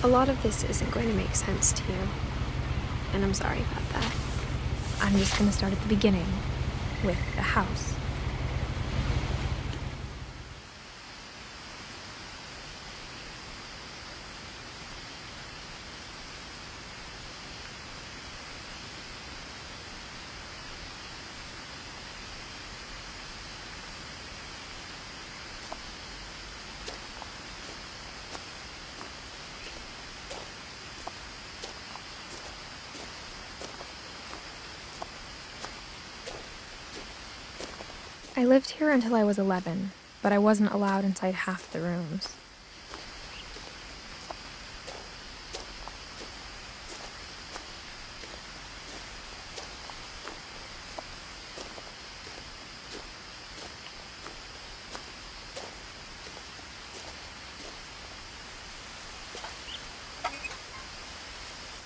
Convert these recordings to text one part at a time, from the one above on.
A lot of this isn't going to make sense to you, and I'm sorry about that. I'm just going to start at the beginning, with the house. I lived here until I was 11, but I wasn't allowed inside half the rooms.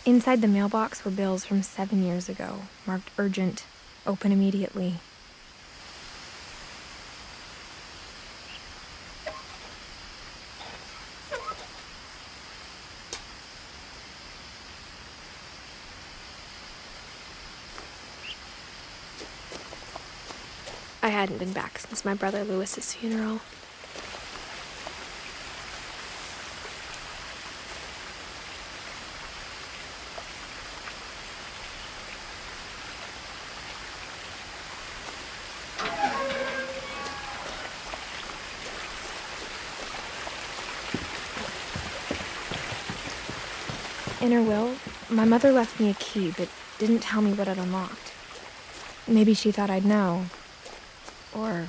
Inside the mailbox were bills from 7 years ago, marked urgent, open immediately. I hadn't been back since my brother Lewis's funeral. In her will, my mother left me a key but didn't tell me what it unlocked. Maybe she thought I'd know. Or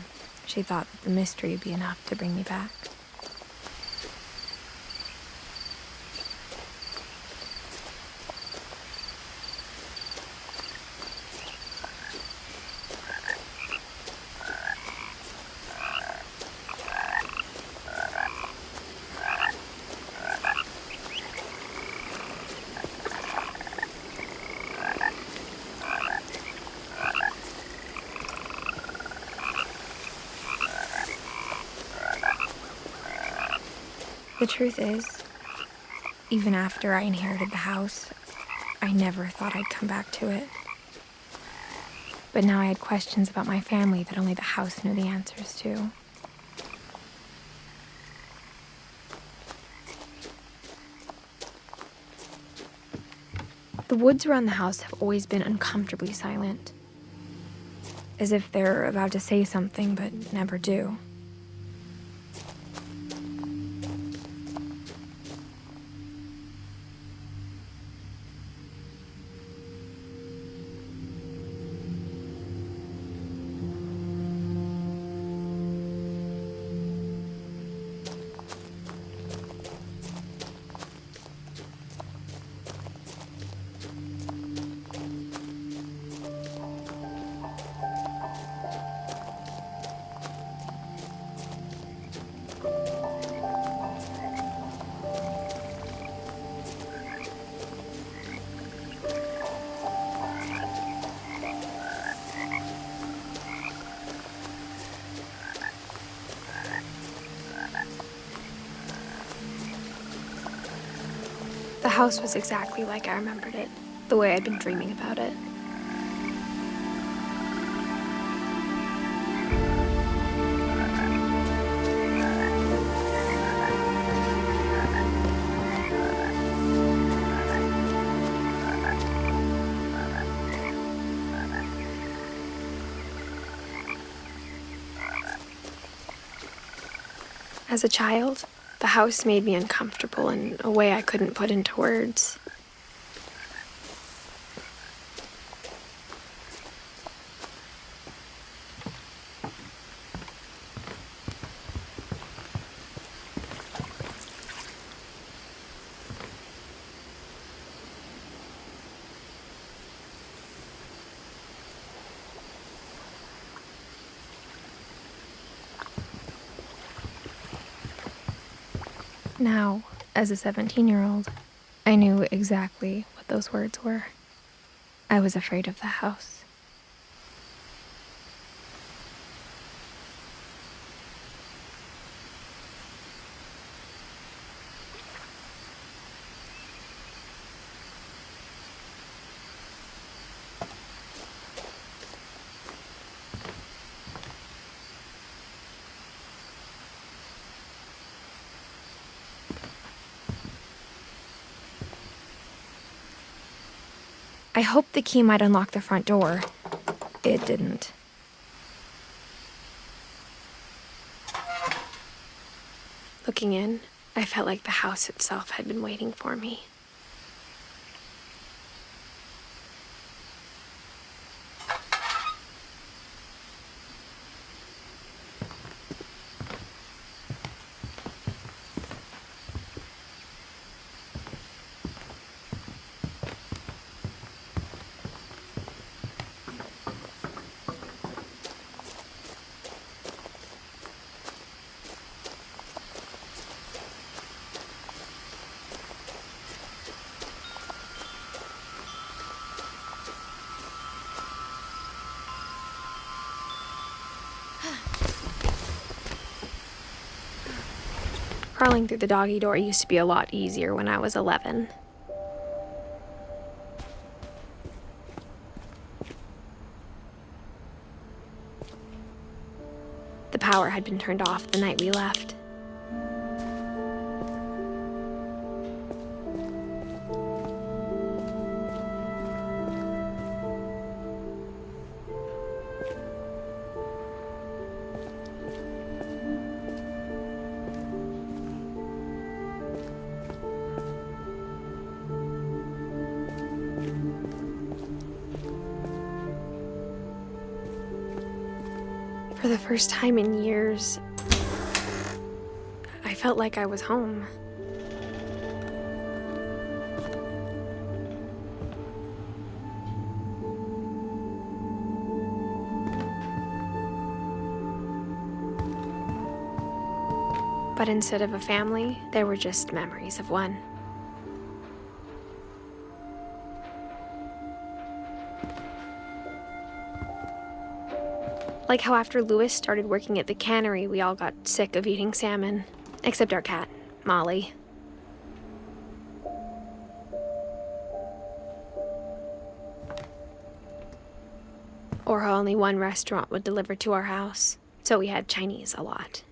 she thought that the mystery would be enough to bring me back. The truth is, even after I inherited the house, I never thought I'd come back to it. But now I had questions about my family that only the house knew the answers to. The woods around the house have always been uncomfortably silent, as if they're about to say something but never do. The house was exactly like I remembered it, the way I'd been dreaming about it. As a child, the house made me uncomfortable in a way I couldn't put into words. Now, as a 17-year-old, I knew exactly what those words were. I was afraid of the house. I hoped the key might unlock the front door. It didn't. Looking in, I felt like the house itself had been waiting for me. Crawling through the doggy door used to be a lot easier when I was 11. The power had been turned off the night we left. For the first time in years, I felt like I was home. But instead of a family, there were just memories of one. Like how after Lewis started working at the cannery, we all got sick of eating salmon. Except our cat, Molly. Or how only one restaurant would deliver to our house, so we had Chinese a lot.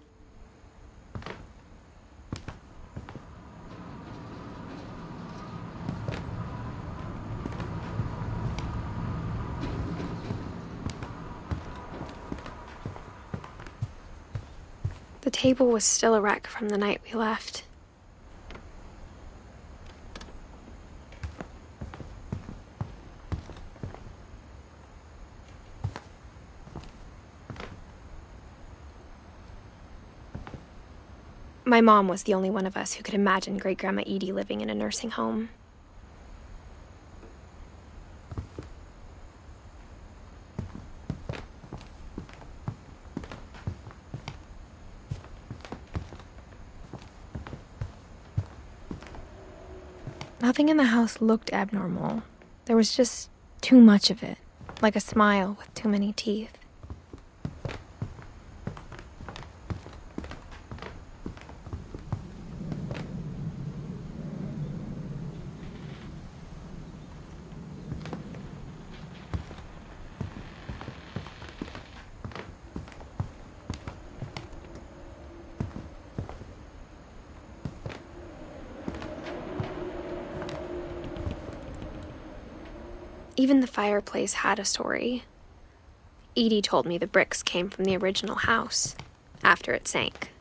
The table was still a wreck from the night we left. My mom was the only one of us who could imagine Great-Grandma Edie living in a nursing home. Nothing in the house looked abnormal. There was just too much of it, like a smile with too many teeth. Even the fireplace had a story. Edie told me the bricks came from the original house, after it sank.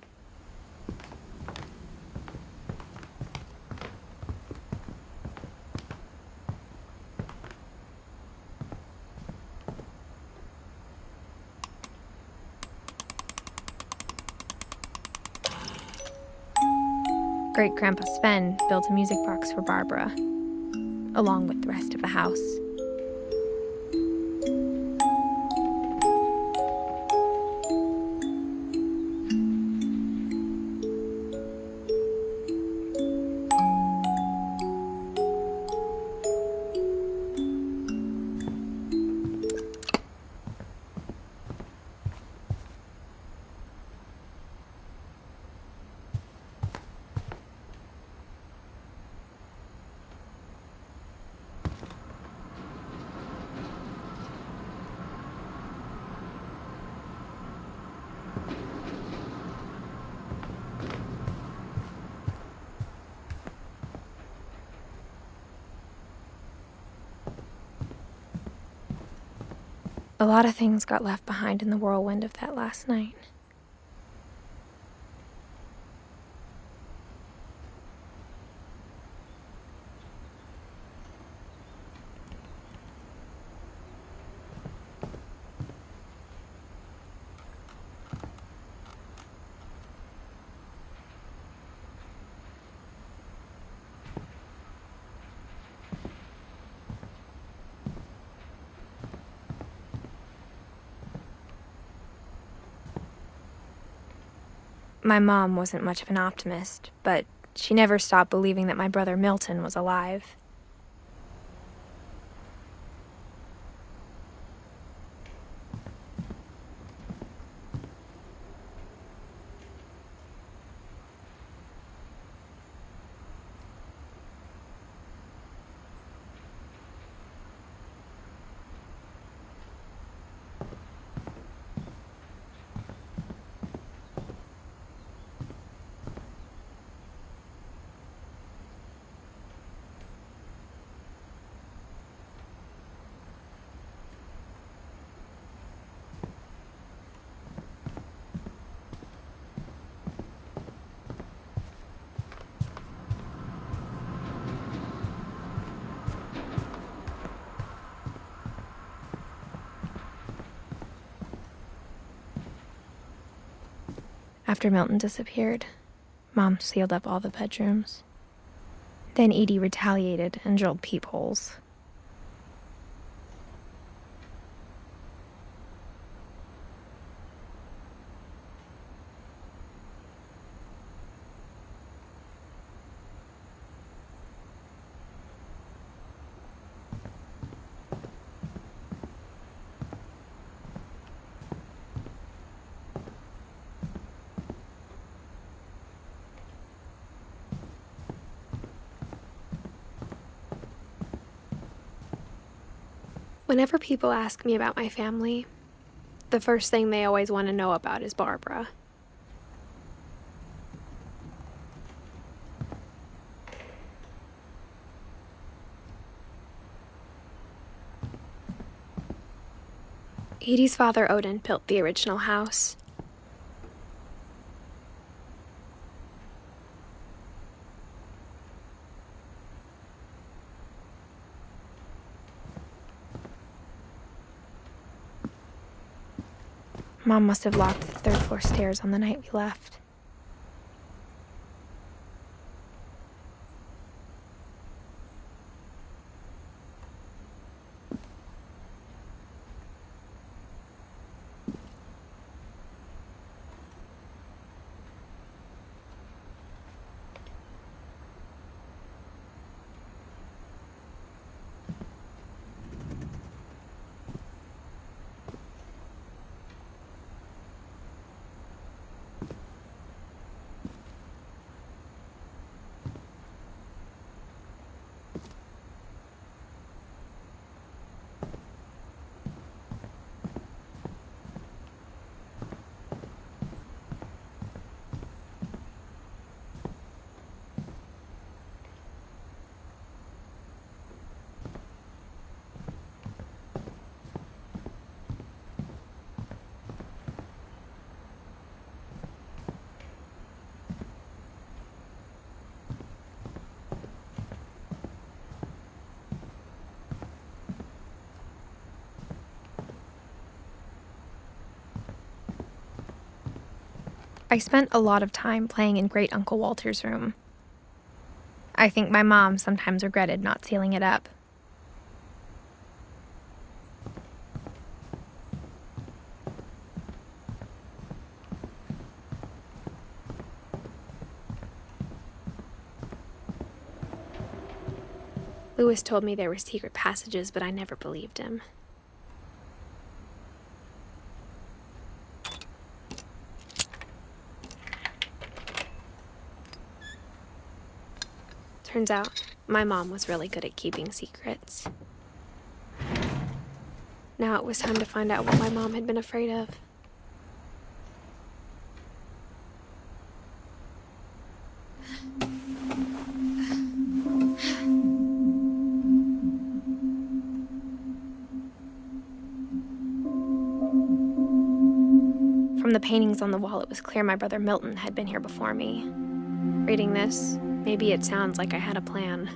Great-Grandpa Sven built a music box for Barbara, along with the rest of the house. A lot of things got left behind in the whirlwind of that last night. My mom wasn't much of an optimist, but she never stopped believing that my brother Milton was alive. After Milton disappeared, Mom sealed up all the bedrooms. Then Edie retaliated and drilled peepholes. Whenever people ask me about my family, the first thing they always want to know about is Barbara. Edie's father, Odin, built the original house. Mom must have locked the third-floor stairs on the night we left. I spent a lot of time playing in Great Uncle Walter's room. I think my mom sometimes regretted not sealing it up. Lewis told me there were secret passages, but I never believed him. Turns out, my mom was really good at keeping secrets. Now it was time to find out what my mom had been afraid of. From the paintings on the wall, it was clear my brother Milton had been here before me. Reading this, maybe it sounds like I had a plan.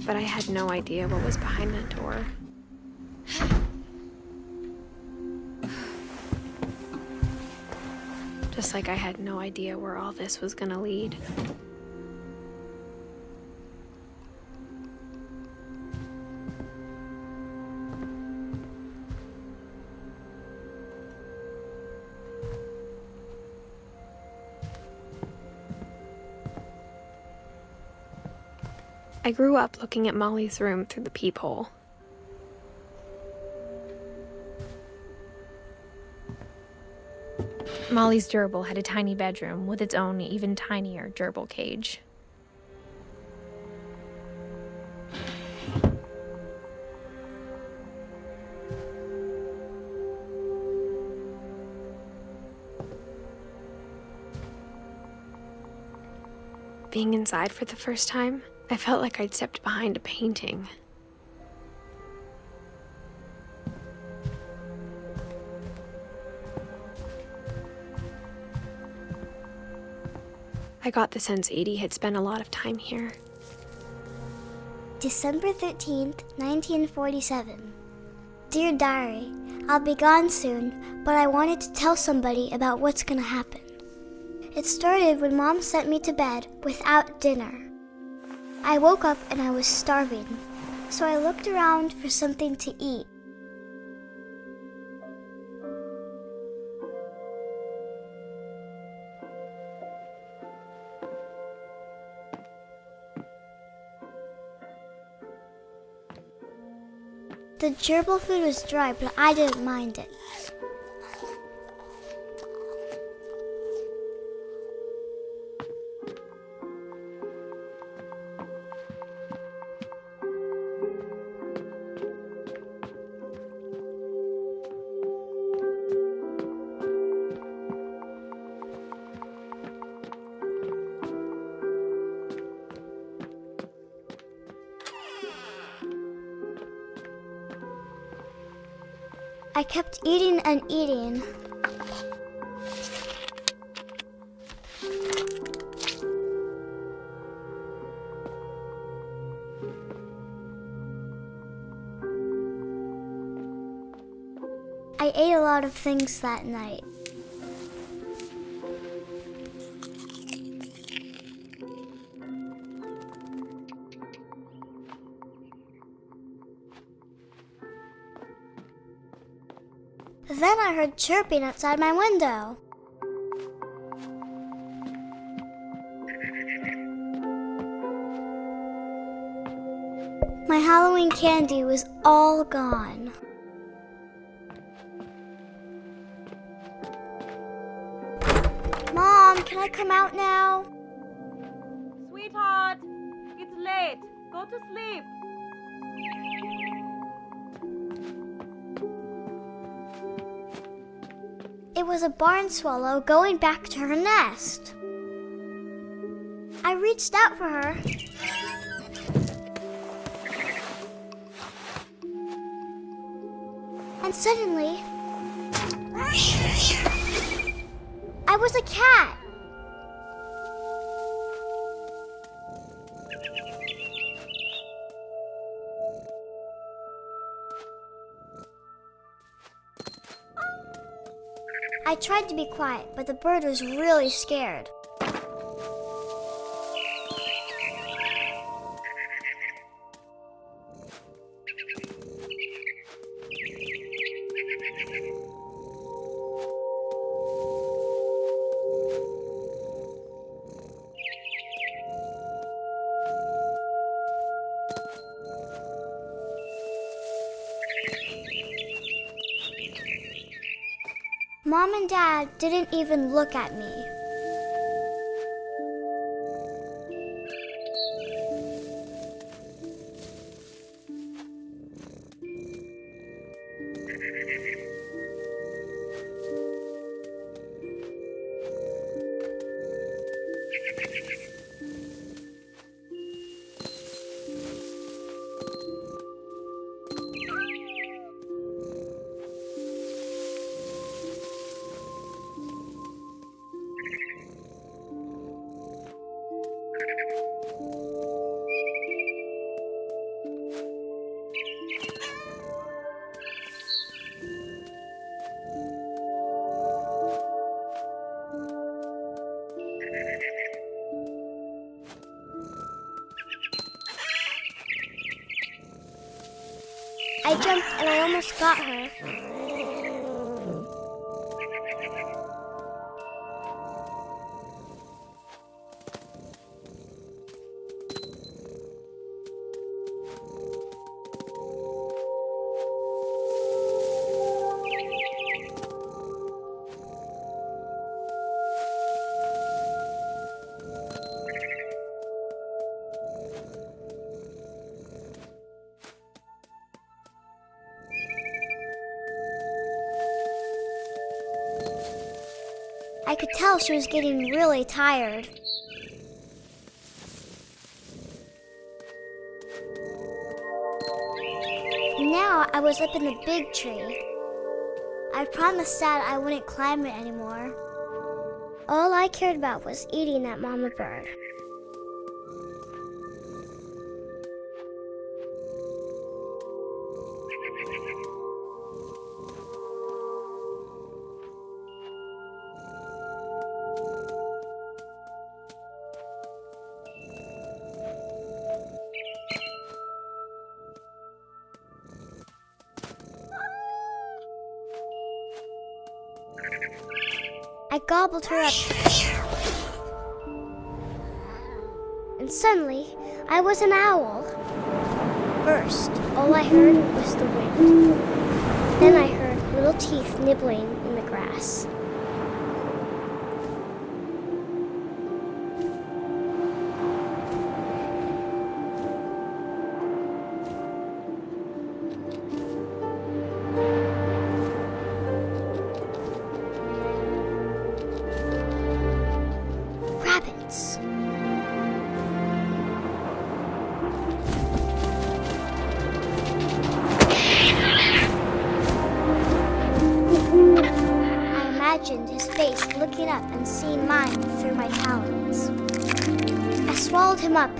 But I had no idea what was behind that door. Just like I had no idea where all this was gonna lead. I grew up looking at Molly's room through the peephole. Molly's gerbil had a tiny bedroom with its own even tinier gerbil cage. Being inside for the first time, I felt like I'd stepped behind a painting. I got the sense Edie had spent a lot of time here. December 13th, 1947. Dear Diary, I'll be gone soon, but I wanted to tell somebody about what's gonna happen. It started when Mom sent me to bed without dinner. I woke up and I was starving, so I looked around for something to eat. The gerbil food was dry, but I didn't mind it. I kept eating and eating. I ate a lot of things that night. Then I heard chirping outside my window. My Halloween candy was all gone. Mom, can I come out now? Sweetheart, it's late. Go to sleep. It was a barn swallow going back to her nest. I reached out for her. And suddenly, I was a cat. I tried to be quiet, but the bird was really scared. Mom and Dad didn't even look at me. I jumped and I almost got her. I could tell she was getting really tired. Now I was up in the big tree. I promised Dad I wouldn't climb it anymore. All I cared about was eating that mama bird. I gobbled her up. And suddenly, I was an owl. First, all I heard was the wind. Then I heard little teeth nibbling in the grass. Rabbits. I imagined his face looking up and seeing mine through my talons. I swallowed him up,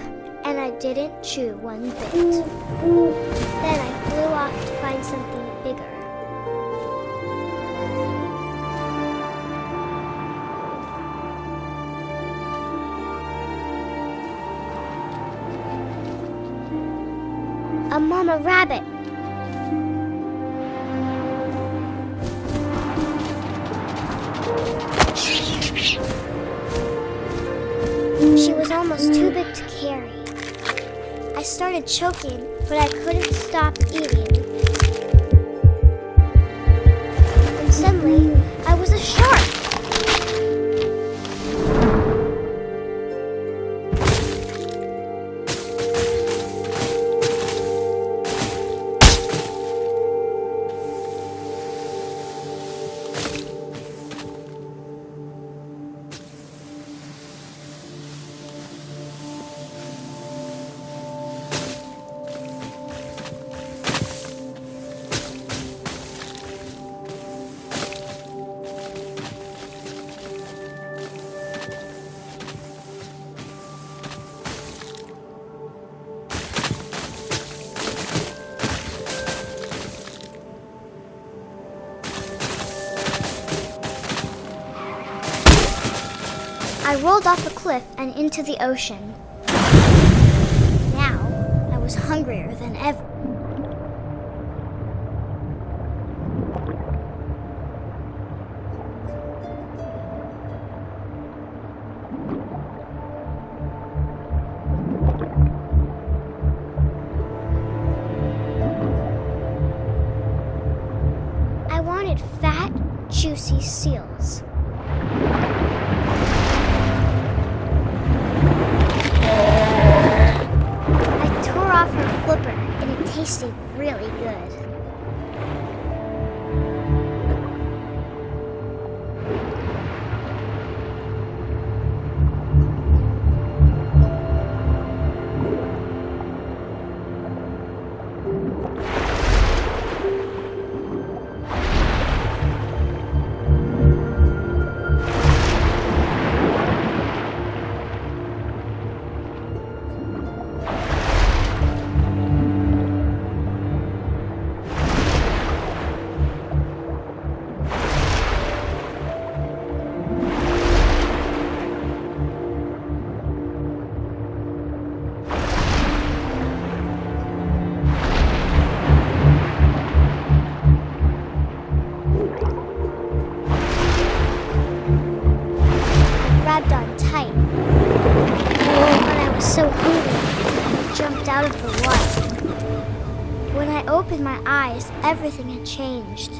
and I didn't chew one bit. Then I flew off to find something bigger. A mama rabbit. She was almost too big to carry. I started choking, but I couldn't stop eating. And suddenly, I was a shark. I rolled off a cliff and into the ocean. Now, I was hungrier than ever. I wanted fat, juicy seals. I tore off her flipper, and it tasted really good. Grabbed on tight. But I was so hungry, I jumped out of the water. When I opened my eyes, everything had changed.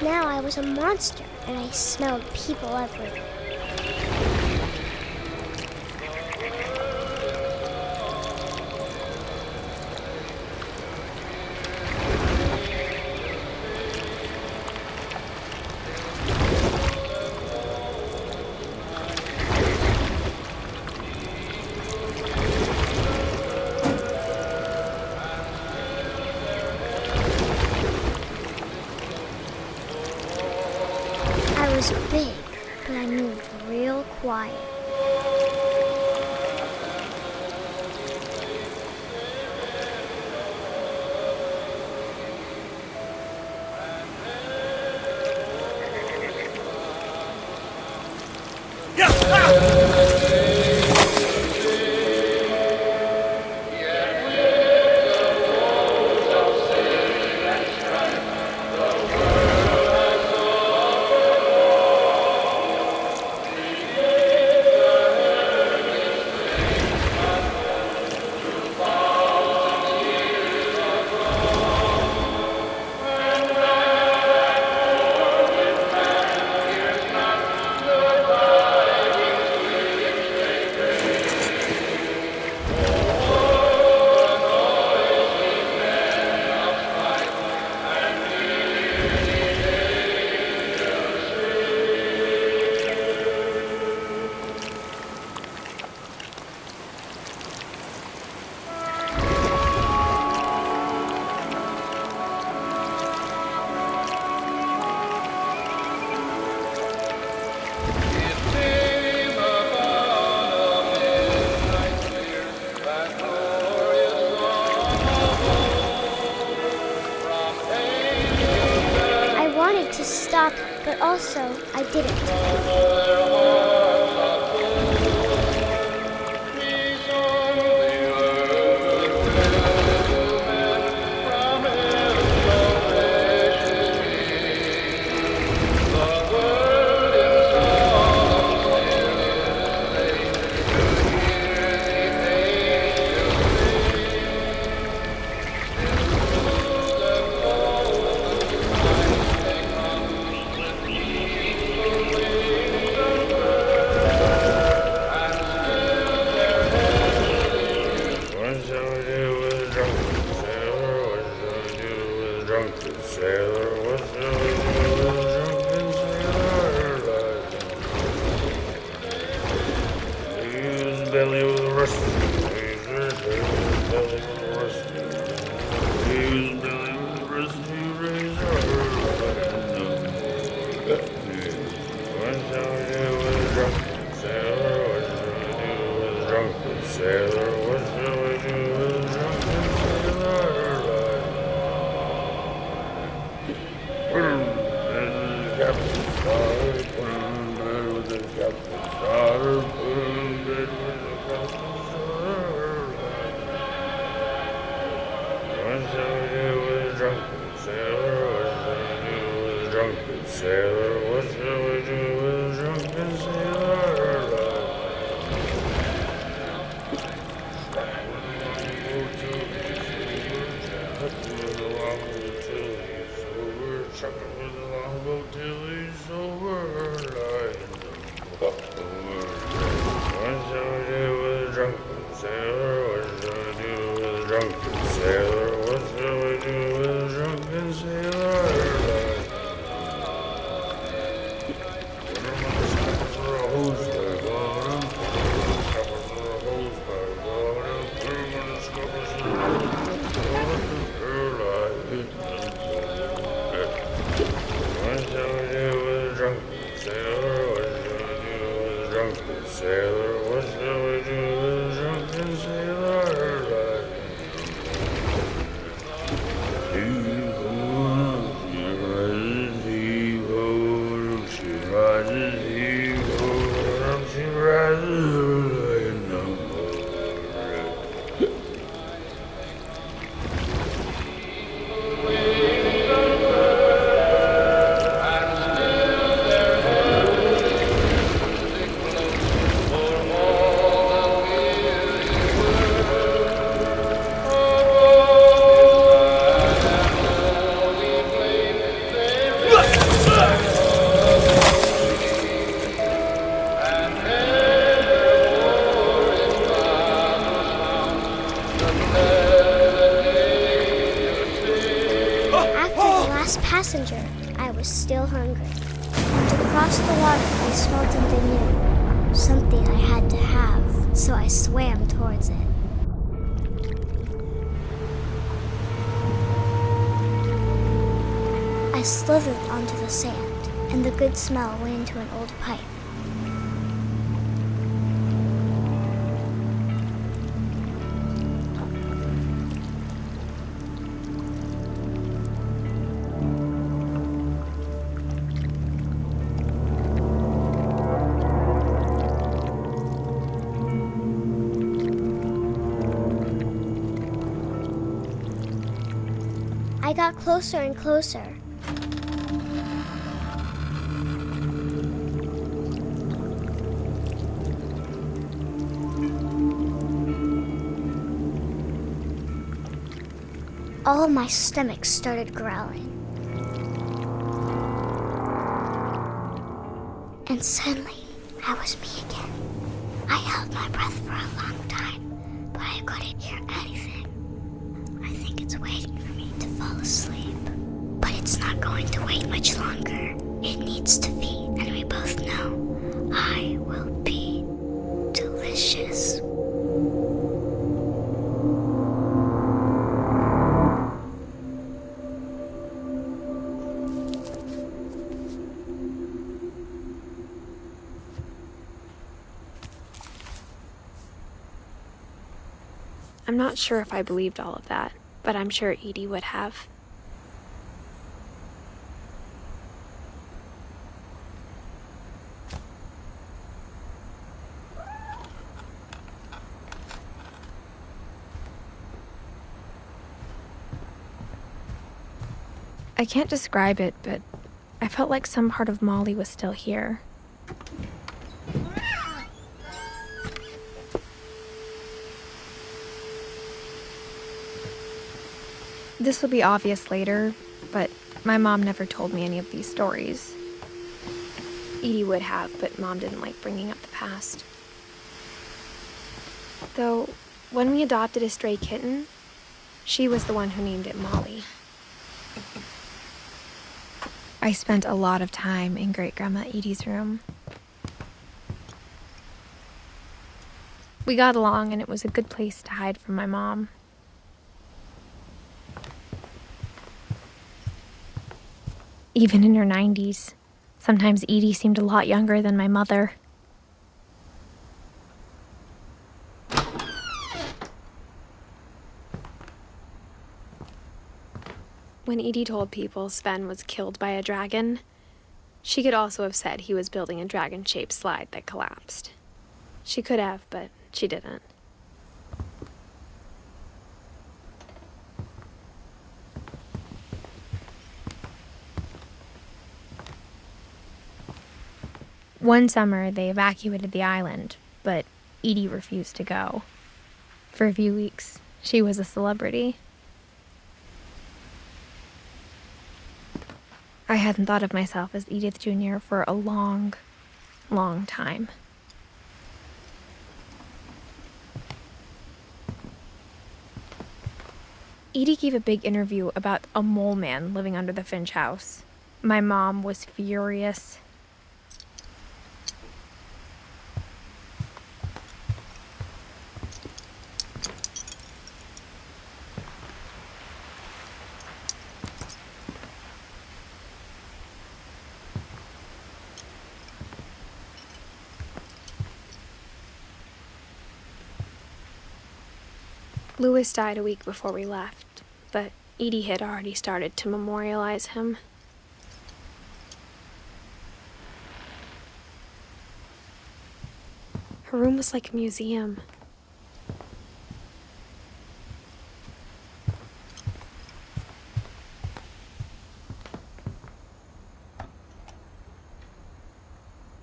Now I was a monster, and I smelled people everywhere. I was big, but I moved real quiet. To stop, but also I didn't. Drunken sailor, what's the drunken sailor? What shall we do with a drunken sailor? Sailor, what shall we do with a drunken sailor? Heave-ho, she rises, heave-ho, she rises in the morning. Passenger, I was still hungry. To cross the water, I smelled something new, something I had to have, so I swam towards it. I slithered onto the sand, and the good smell went into an old pipe. I got closer and closer. All of my stomach started growling. And suddenly, I was me again. I held my breath for a long time, but I couldn't hear anything. I think it's waiting for me to fall asleep. But it's not going to wait much longer. It needs to feed, and we both know I will be delicious. I'm not sure if I believed all of that, but I'm sure Edie would have. I can't describe it, but I felt like some part of Molly was still here. This will be obvious later, but my mom never told me any of these stories. Edie would have, but Mom didn't like bringing up the past. Though, when we adopted a stray kitten, she was the one who named it Molly. I spent a lot of time in Great-Grandma Edie's room. We got along, and it was a good place to hide from my mom. Even in her 90s, sometimes Edie seemed a lot younger than my mother. When Edie told people Sven was killed by a dragon, she could also have said he was building a dragon-shaped slide that collapsed. She could have, but she didn't. One summer, they evacuated the island, but Edie refused to go. For a few weeks, she was a celebrity. I hadn't thought of myself as Edith Jr. for a long, long time. Edie gave a big interview about a mole man living under the Finch house. My mom was furious. Louis died a week before we left, but Edie had already started to memorialize him. Her room was like a museum.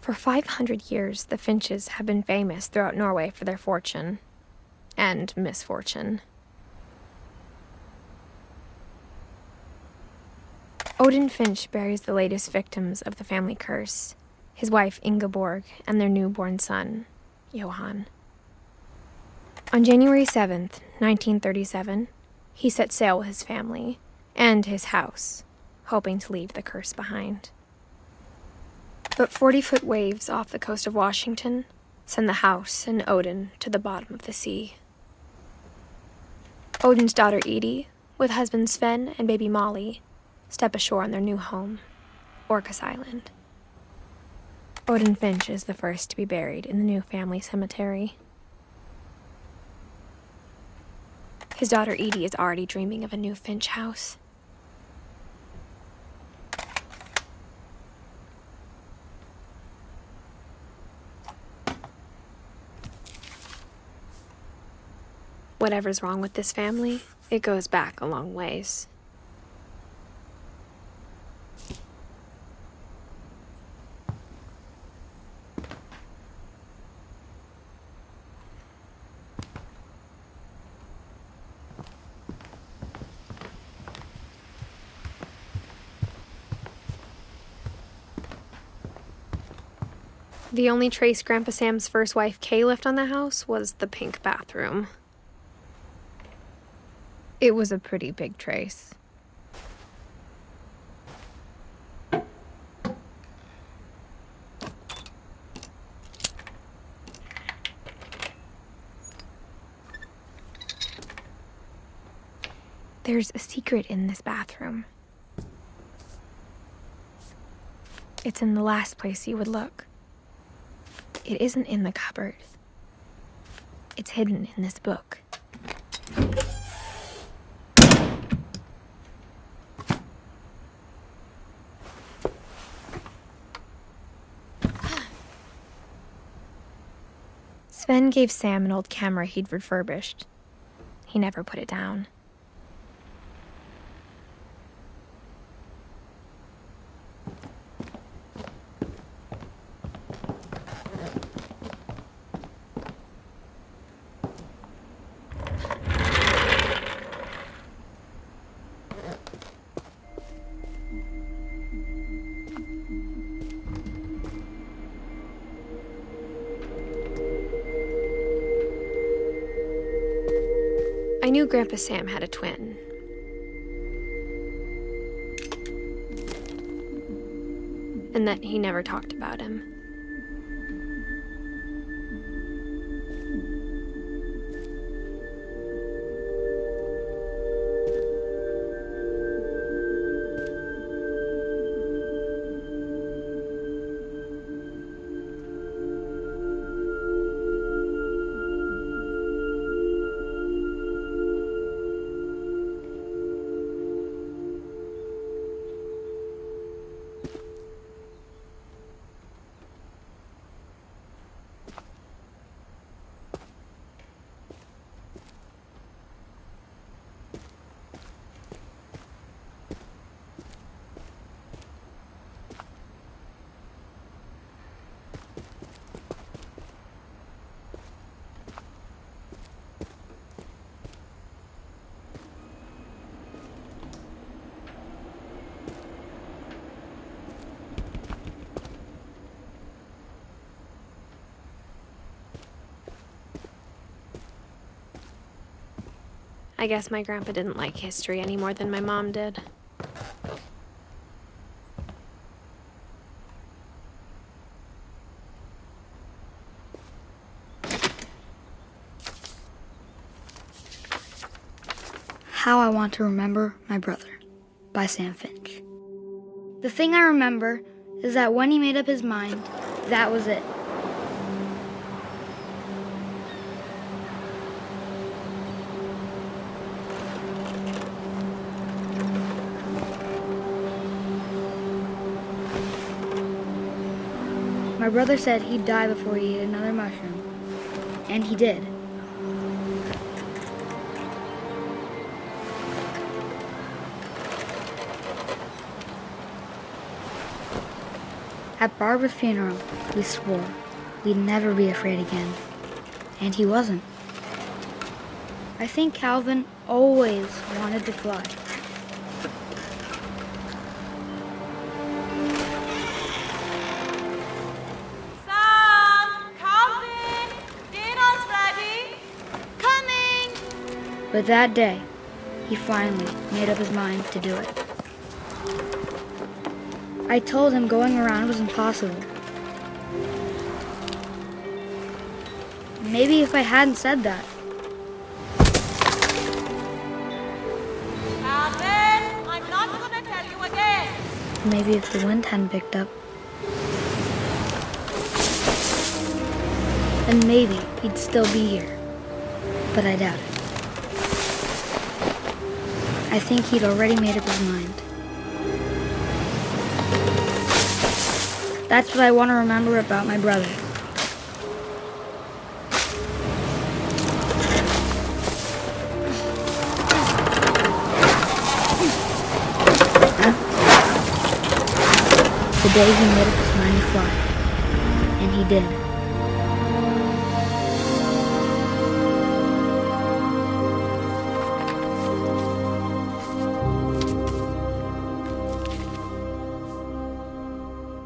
For 500 years, the Finches have been famous throughout Norway for their fortune. And misfortune. Odin Finch buries the latest victims of the family curse, his wife Ingeborg and their newborn son, Johan. On January 7th, 1937, he set sail with his family and his house, hoping to leave the curse behind. But 40-foot waves off the coast of Washington send the house and Odin to the bottom of the sea. Odin's daughter Edie, with husband Sven and baby Molly, step ashore on their new home, Orcas Island. Odin Finch is the first to be buried in the new family cemetery. His daughter Edie is already dreaming of a new Finch house. Whatever's wrong with this family, it goes back a long ways. The only trace Grandpa Sam's first wife Kay left on the house was the pink bathroom. It was a pretty big trace. There's a secret in this bathroom. It's in the last place you would look. It isn't in the cupboard. It's hidden in this book. Sven gave Sam an old camera he'd refurbished. He never put it down. I knew Grandpa Sam had a twin. And that he never talked about him. I guess my grandpa didn't like history any more than my mom did. How I Want to Remember My Brother by Sam Finch. The thing I remember is that when he made up his mind, that was it. My brother said he'd die before he ate another mushroom, and he did. At Barbara's funeral, we swore we'd never be afraid again, and he wasn't. I think Calvin always wanted to fly. Sam! Calvin! Dinner's ready! Coming! But that day, he finally made up his mind to do it. I told him going around was impossible. Maybe if I hadn't said that, Calvin, I'm not gonna tell you again. maybe if the wind hadn't picked up, then maybe he'd still be here. But I doubt it. I think he'd already made up his mind. That's what I want to remember about my brother. The day he made up his mind to fly. And he did.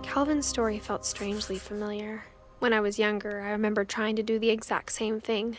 Calvin's story felt strangely familiar. When I was younger, I remember trying to do the exact same thing.